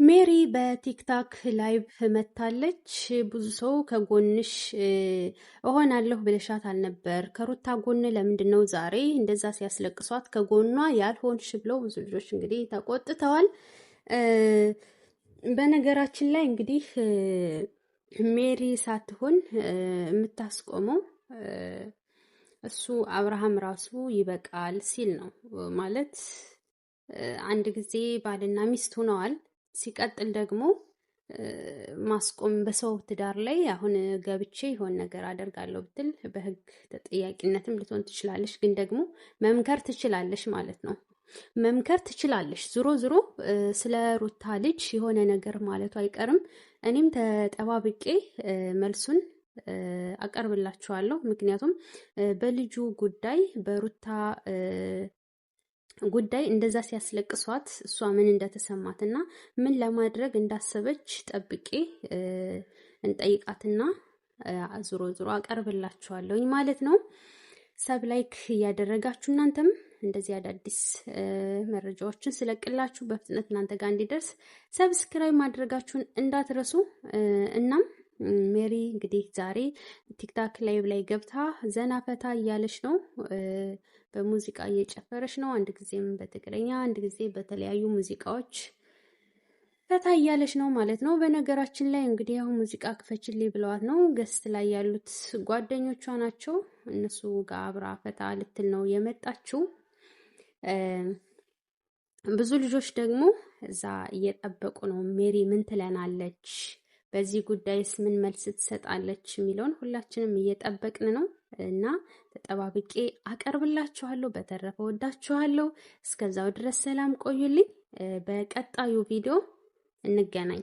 ሜሪ በቲክታክ ላይቭ መታለች። ብዙ ሰው ከጎንሽ እሆናለሁ ብለሻት አልነበር? ከሩታ ጎን ለምንድነው ዛሬ እንደዛ ሲያስለቅሷት ከጎኗ ያልሆንሽ ብለው ብዙ ልጆች እንግዲህ ተቆጥተዋል። በነገራችን ላይ እንግዲህ ሜሪ ሳትሆን የምታስቆመው እሱ አብርሃም ራሱ ይበቃል ሲል ነው። ማለት አንድ ጊዜ ባልና ሚስት ሆነዋል። ሲቀጥል ደግሞ ማስቆም በሰው ትዳር ላይ አሁን ገብቼ ይሆን ነገር አደርጋለሁ ብትል በህግ ተጠያቂነትም ልትሆን ትችላለሽ። ግን ደግሞ መምከር ትችላለሽ ማለት ነው። መምከር ትችላለሽ። ዙሮ ዙሮ ስለ ሩታ ልጅ የሆነ ነገር ማለቱ አይቀርም። እኔም ተጠባብቄ መልሱን አቀርብላችኋለሁ። ምክንያቱም በልጁ ጉዳይ በሩታ ጉዳይ እንደዛ ሲያስለቅሷት እሷ ምን እንደተሰማትና ምን ለማድረግ እንዳሰበች ጠብቄ እንጠይቃትና ዙሮ ዙሮ አቀርብላችኋለሁኝ ማለት ነው። ሰብ ላይክ እያደረጋችሁ እናንተም እንደዚህ አዳዲስ መረጃዎችን ስለቅላችሁ በፍጥነት እናንተ ጋር እንዲደርስ ሰብስክራይብ ማድረጋችሁን እንዳትረሱ። እናም ሜሪ እንግዲህ ዛሬ ቲክታክ ላይቭ ላይ ገብታ ዘና ፈታ እያለች ነው። በሙዚቃ እየጨፈረች ነው። አንድ ጊዜም በትግረኛ አንድ ጊዜ በተለያዩ ሙዚቃዎች ፈታ እያለች ነው ማለት ነው። በነገራችን ላይ እንግዲህ አሁን ሙዚቃ ክፈችልኝ ብለዋት ነው። ገስት ላይ ያሉት ጓደኞቿ ናቸው። እነሱ ጋር አብራ ፈታ ልትል ነው የመጣችው። ብዙ ልጆች ደግሞ እዛ እየጠበቁ ነው። ሜሪ ምን ትለናለች፣ በዚህ ጉዳይስ ምን መልስ ትሰጣለች የሚለውን ሁላችንም እየጠበቅን ነው እና ተጠባብቄ አቀርብላችኋለሁ። በተረፈ ወዳችኋለሁ። እስከዛው ድረስ ሰላም ቆዩልኝ። በቀጣዩ ቪዲዮ እንገናኝ።